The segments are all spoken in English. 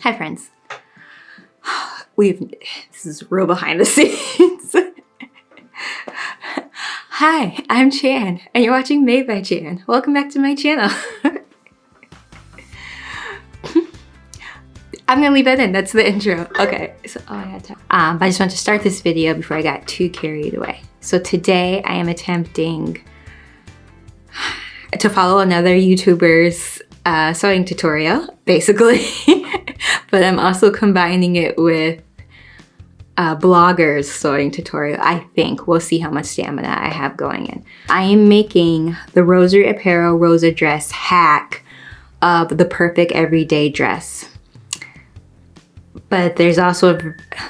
Hi friends. This is real behind the scenes. Hi, I'm Chan, and you're watching Made by Chan. Welcome back to my channel. I'm gonna leave that in, that's the intro. Okay, so I had time. But I just wanted to start this video before I got too carried away. So today I am attempting to follow another YouTuber's sewing tutorial, basically. But I'm also combining it with blogger's sewing tutorial, I think. We'll see how much stamina I have going in. I am making the Rosery Apparel Rosa dress hack of the perfect everyday dress. But there's also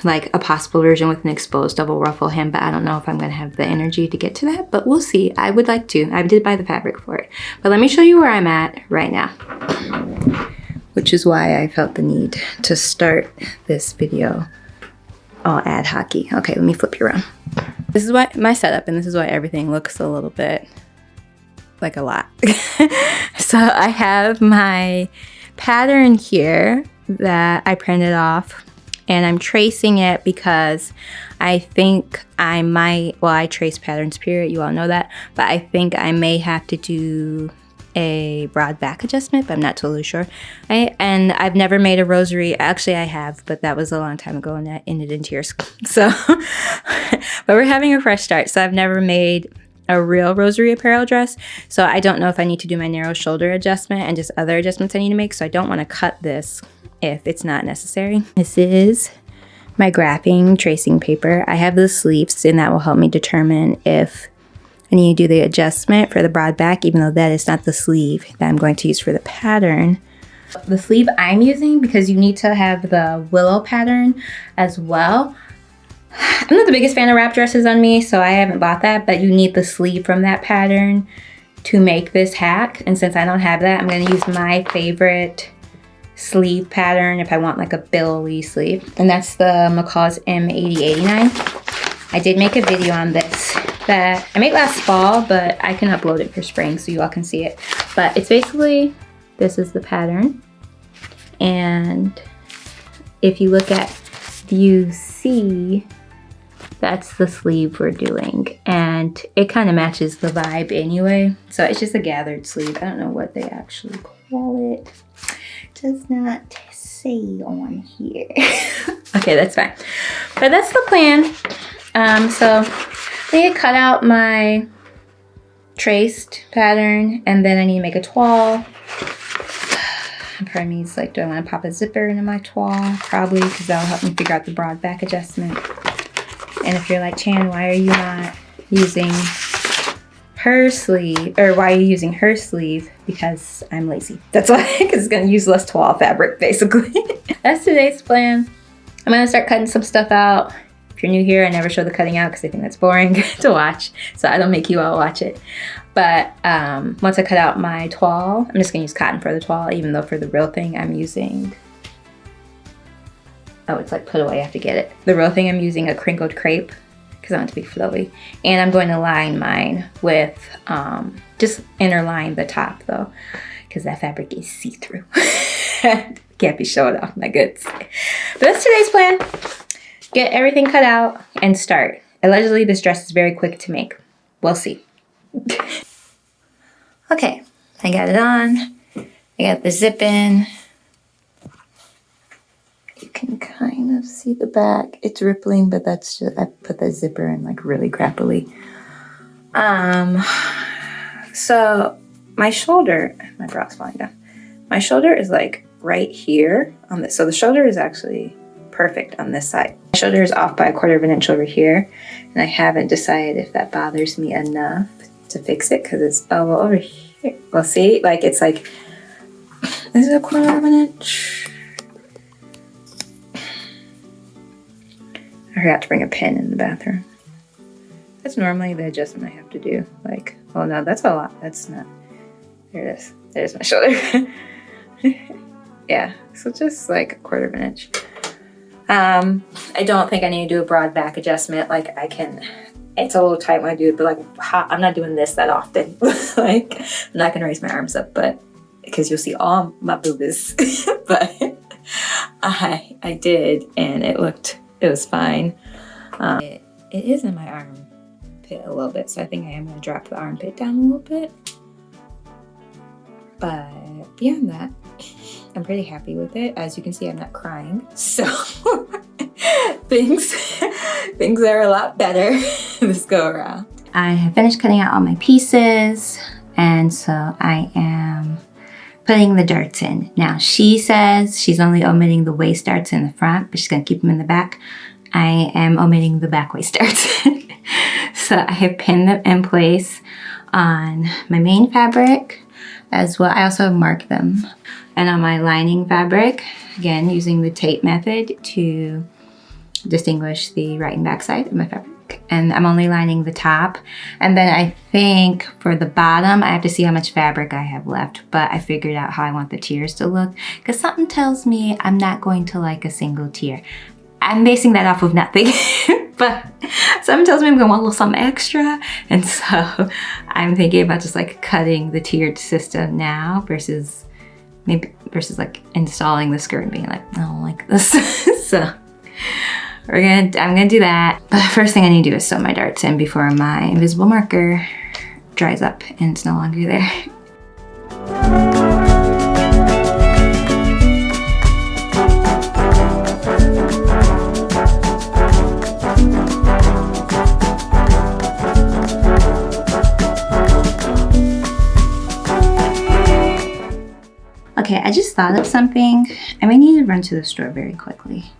like a possible version with an exposed double ruffle hem, but I don't know if I'm gonna have the energy to get to that, but we'll see. I would like to. I did buy the fabric for it. But let me show you where I'm at right now, which is why I felt the need to start this video all ad hoc-y. Okay, let me flip you around. This is what my setup, and this is why everything looks a little bit like a lot. So I have my pattern here that I printed off, and I'm tracing it because I think I might, well, I trace patterns period, you all know that, but I think I may have to do a broad back adjustment, but I'm not totally sure. And I've never made a rosary. Actually I have, but that was a long time ago and that ended in tears. So but we're having a fresh start. So I've never made a real rosary apparel dress, so I don't know if I need to do my narrow shoulder adjustment and just other adjustments I need to make, so I don't want to cut this if it's not necessary. This is my graphing tracing paper. I have the sleeves, and that will help me determine if I need to do the adjustment for the broad back, even though that is not the sleeve that I'm going to use for the pattern. The sleeve I'm using, because you need to have the willow pattern as well. I'm not the biggest fan of wrap dresses on me, so I haven't bought that, but you need the sleeve from that pattern to make this hack. And since I don't have that, I'm gonna use my favorite sleeve pattern if I want like a billowy sleeve. And that's the McCall's M8089. I did make a video on this that I made last fall, but I can upload it for spring so you all can see it. But it's basically, this is the pattern. And if you look at view C, that's the sleeve we're doing. And it kind of matches the vibe anyway. So it's just a gathered sleeve. I don't know what they actually call it. Does not say on here. Okay, that's fine. But that's the plan. So I need to cut out my traced pattern, and then I need to make a toile. Part of me is like, do I want to pop a zipper into my toile? Probably, because that'll help me figure out the broad back adjustment. And if you're like, Chan, why are you not using her sleeve, or why are you using her sleeve? Because I'm lazy. That's why, because it's going to use less toile fabric, basically. That's today's plan. I'm going to start cutting some stuff out. If you're new here, I never show the cutting out because I think that's boring to watch, so I don't make you all watch it. But once I cut out my toile, I'm just going to use cotton for the toile, even though for the real thing I'm using, oh, it's like put away, I have to get it. The real thing I'm using a crinkled crepe, because I want it to be flowy. And I'm going to line mine with, just inner line the top though, because that fabric is see-through. Can't be showing off my goods. But that's today's plan. Get everything cut out and start. Allegedly, this dress is very quick to make. We'll see. Okay, I got it on. I got the zip in. You can kind of see the back. It's rippling, but that's just, I put the zipper in like really crappily. So my shoulder, my bra's falling down. My shoulder is like right here on this. So the shoulder is actually perfect on this side. My shoulder is off by 1/4 inch over here, and I haven't decided if that bothers me enough to fix it, because it's over here. Well, see, like it's like, is it 1/4 inch? I forgot to bring a pin in the bathroom. That's normally the adjustment I have to do. Like, oh no, that's a lot. That's not. There it is. There's my shoulder. Yeah, so just like 1/4 inch. I don't think I need to do a broad back adjustment. Like I can, it's a little tight when I do it, but like I'm not doing this that often. Like I'm not gonna raise my arms up, but because you'll see all my boobies. But I did, and it was fine. It is in my armpit a little bit, so I think I am going to drop the armpit down a little bit. But beyond that, I'm pretty happy with it. As you can see, I'm not crying, so things are a lot better this go around. I have finished cutting out all my pieces, and so I am putting the darts in. Now, she says she's only omitting the waist darts in the front, but she's gonna keep them in the back. I am omitting the back waist darts. So I have pinned them in place on my main fabric as well. I also marked them. And on my lining fabric, again, using the tape method to distinguish the right and back side of my fabric. And I'm only lining the top. And then I think for the bottom, I have to see how much fabric I have left, but I figured out how I want the tiers to look, because something tells me I'm not going to like a single tier. I'm basing that off of nothing, but something tells me I'm gonna want a little something extra. And so I'm thinking about just like cutting the tiered system now versus like installing the skirt and being like, I don't like this. So I'm gonna do that. But the first thing I need to do is sew my darts in before my invisible marker dries up and it's no longer there. Okay, I just thought of something. I may need to run to the store very quickly.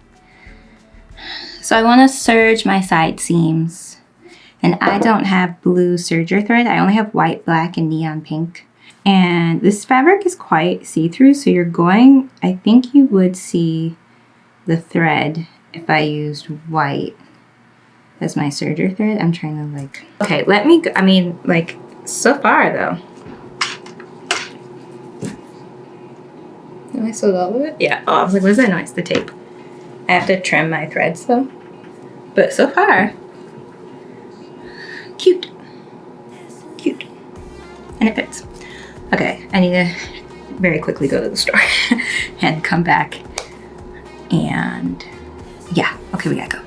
So I want to serge my side seams, and I don't have blue serger thread. I only have white, black, and neon pink. And this fabric is quite see-through, so I think you would see the thread if I used white as my serger thread. I'm trying to okay, let me go. I mean, so far though. Am I sewed all of it? Yeah. Oh, I was like, what is that noise? The tape. I have to trim my threads though. But so far, cute. Cute. And it fits. Okay, I need to very quickly go to the store and come back. And yeah, okay, we gotta go.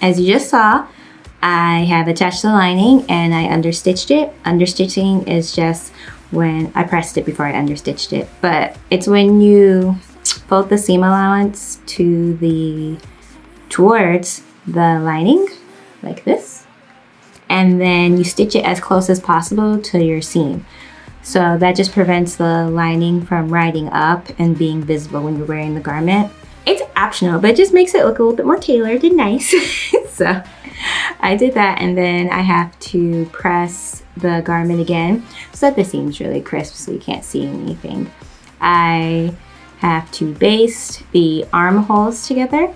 As you just saw, I have attached the lining and I understitched it. Understitching is just when I pressed it before I understitched it, but it's when you fold the seam allowance towards the lining like this, and then you stitch it as close as possible to your seam. So that just prevents the lining from riding up and being visible when you're wearing the garment. It's optional, but it just makes it look a little bit more tailored and nice. So I did that, and then I have to press the garment again so that the seam's really crisp so you can't see anything. I have to baste the armholes together,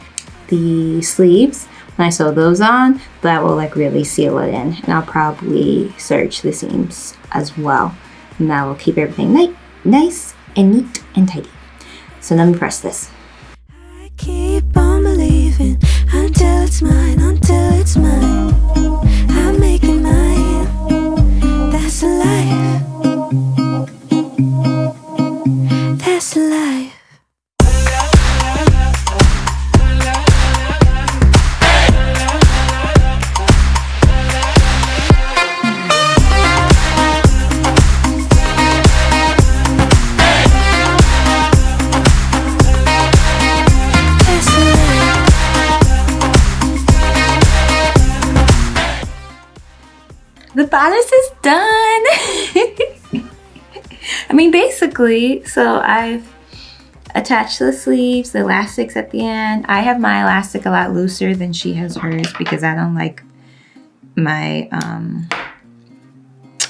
the sleeves. When I sew those on, that will really seal it in, and I'll probably serge the seams as well. And that will keep everything nice and neat and tidy. So let me press this. Keep on believing until it's mine, until it's mine. I'm making mine. That's a life. That's a life. The bodice is done. I mean, basically, so I've attached the sleeves, the elastics at the end. I have my elastic a lot looser than she has hers because I don't like my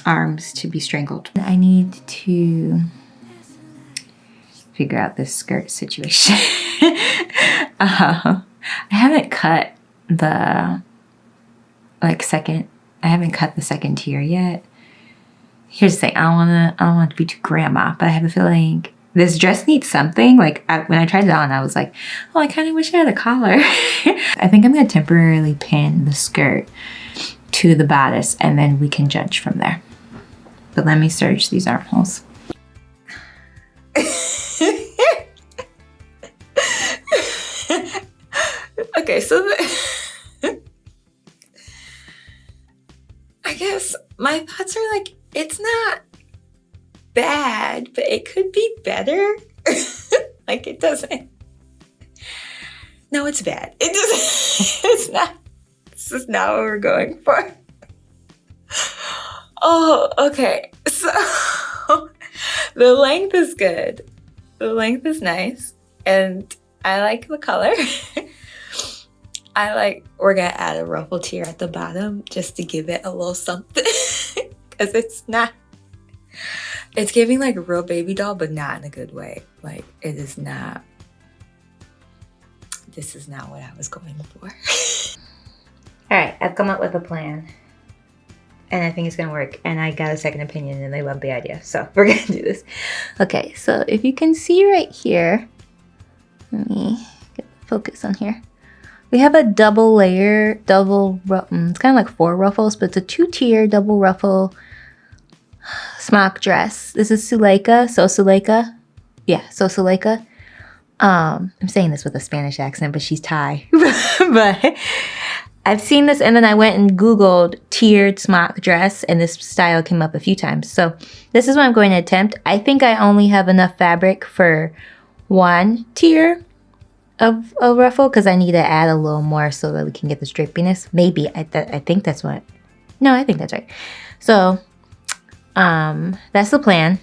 arms to be strangled. I need to figure out this skirt situation. I haven't cut the second tier yet. Here's the thing, I don't want to be too grandma, but I have a feeling this dress needs something. Like when I tried it on, I was like, oh, I kind of wish I had a collar. I think I'm gonna temporarily pin the skirt to the bodice and then we can judge from there. But let me serge these armholes. Okay, so I guess my thoughts are like, it's not bad, but it could be better. Like it doesn't. No, it's bad. It doesn't. It's not. This is not what we're going for. Oh, okay. So the length is good. The length is nice. And I like the color. We're gonna add a ruffle tier at the bottom just to give it a little something. Because it's giving like a real baby doll, but not in a good way. Like it is not. This is not what I was going for. All right, I've come up with a plan. And I think it's gonna work. And I got a second opinion and they love the idea. So we're gonna do this. Okay, so if you can see right here, let me get the focus on here. We have a double layer, it's kind of like 4 ruffles, but it's a 2-tier double ruffle smock dress. This is Suleika, so Suleika. Yeah, so Suleika. I'm saying this with a Spanish accent, but she's Thai. But I've seen this and then I went and Googled tiered smock dress and this style came up a few times. So this is what I'm going to attempt. I think I only have enough fabric for 1 tier of a ruffle because I need to add a little more so that we can get the drapiness. Maybe, I think that's what, no, I think that's right. So that's the plan.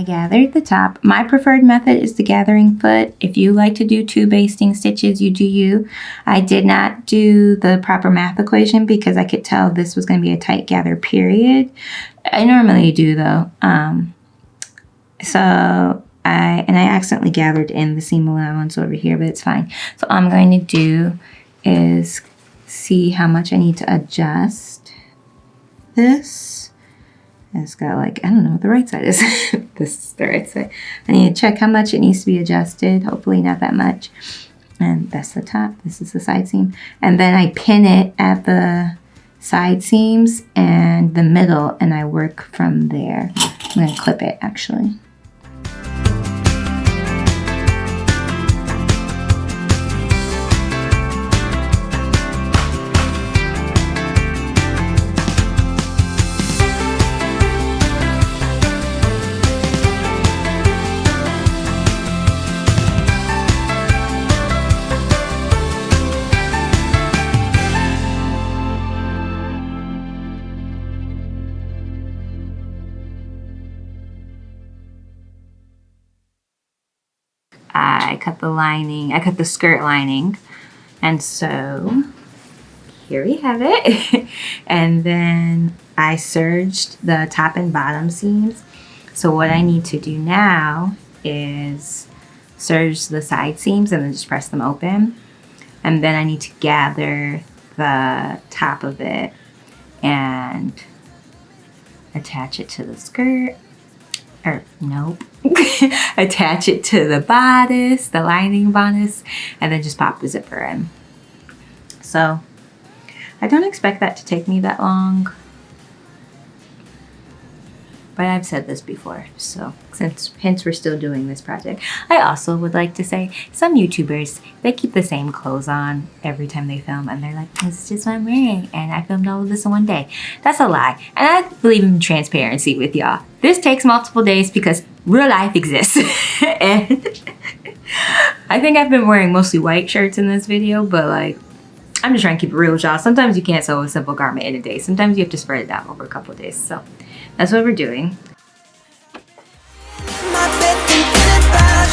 Gathered the top. My preferred method is the gathering foot. If you like to do 2 basting stitches, you do you. I did not do the proper math equation because I could tell this was going to be a tight gather period. I normally do though. So I accidentally gathered in the seam allowance over here, but it's fine. So all I'm going to do is see how much I need to adjust this. It's got like, I don't know what the right side is. This is the right side. I need to check how much it needs to be adjusted. Hopefully not that much. And that's the top. This is the side seam. And then I pin it at the side seams and the middle and I work from there. I'm going to clip it actually. I cut the lining, I cut the skirt lining, and so here we have it. And then I serged the top and bottom seams. So what I need to do now is serge the side seams and then just press them open. And then I need to gather the top of it and attach it to the skirt. Or nope. Attach it to the bodice, the lining bodice, and then just pop the zipper in. So I don't expect that to take me that long. But I've said this before, so hence we're still doing this project. I also would like to say some YouTubers, they keep the same clothes on every time they film and they're like, this is just what I'm wearing and I filmed all of this in one day. That's a lie. And I believe in transparency with y'all. This takes multiple days because real life exists. And I think I've been wearing mostly white shirts in this video, but like, I'm just trying to keep it real with y'all. Sometimes you can't sew a simple garment in a day. Sometimes you have to spread it out over a couple of days. So that's what we're doing. My bed thinking about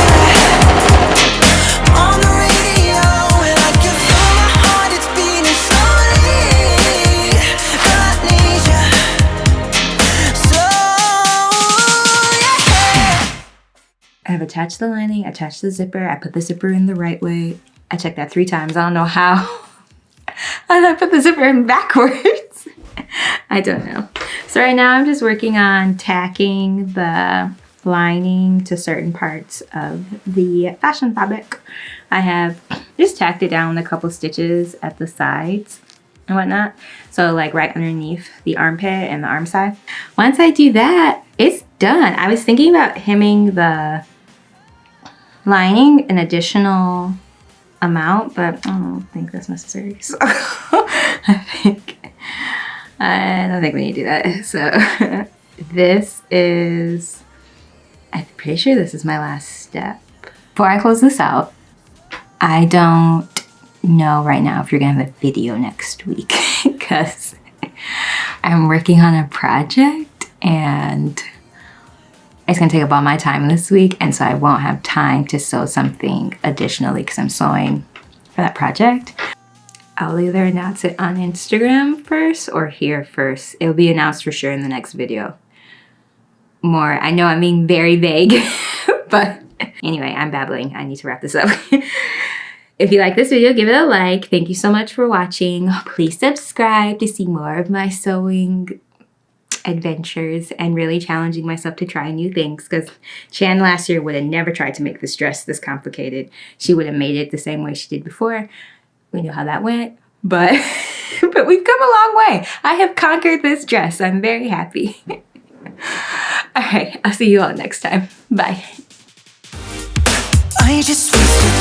you. attach the lining, attach the zipper. I put the zipper in the right way. I checked that 3 times. I don't know how. And I put the zipper in backwards. I don't know. So right now I'm just working on tacking the lining to certain parts of the fashion fabric. I have just tacked it down with a couple stitches at the sides and whatnot. So like right underneath the armpit and the arm side. Once I do that, it's done. I was thinking about hemming the lining an additional amount, but I don't think that's necessary. So I don't think we need to do that. So this is, I'm pretty sure this is my last step. Before I close this out, I don't know right now if you're gonna have a video next week because I'm working on a project and it's gonna take up all my time this week, and so I won't have time to sew something additionally because I'm sewing for that project. I'll either announce it on Instagram first or here first. It'll be announced for sure in the next video. More, I know I'm being very vague, but anyway, I'm babbling. I need to wrap this up. If you like this video, give it a like. Thank you so much for watching. Please subscribe to see more of my sewing adventures and really challenging myself to try new things, because Chan last year would have never tried to make this dress this complicated. She would have made it the same way she did before. We know how that went, but but we've come a long way. I have conquered this dress. I'm very happy. All right, I'll see you all next time. Bye. I just wasted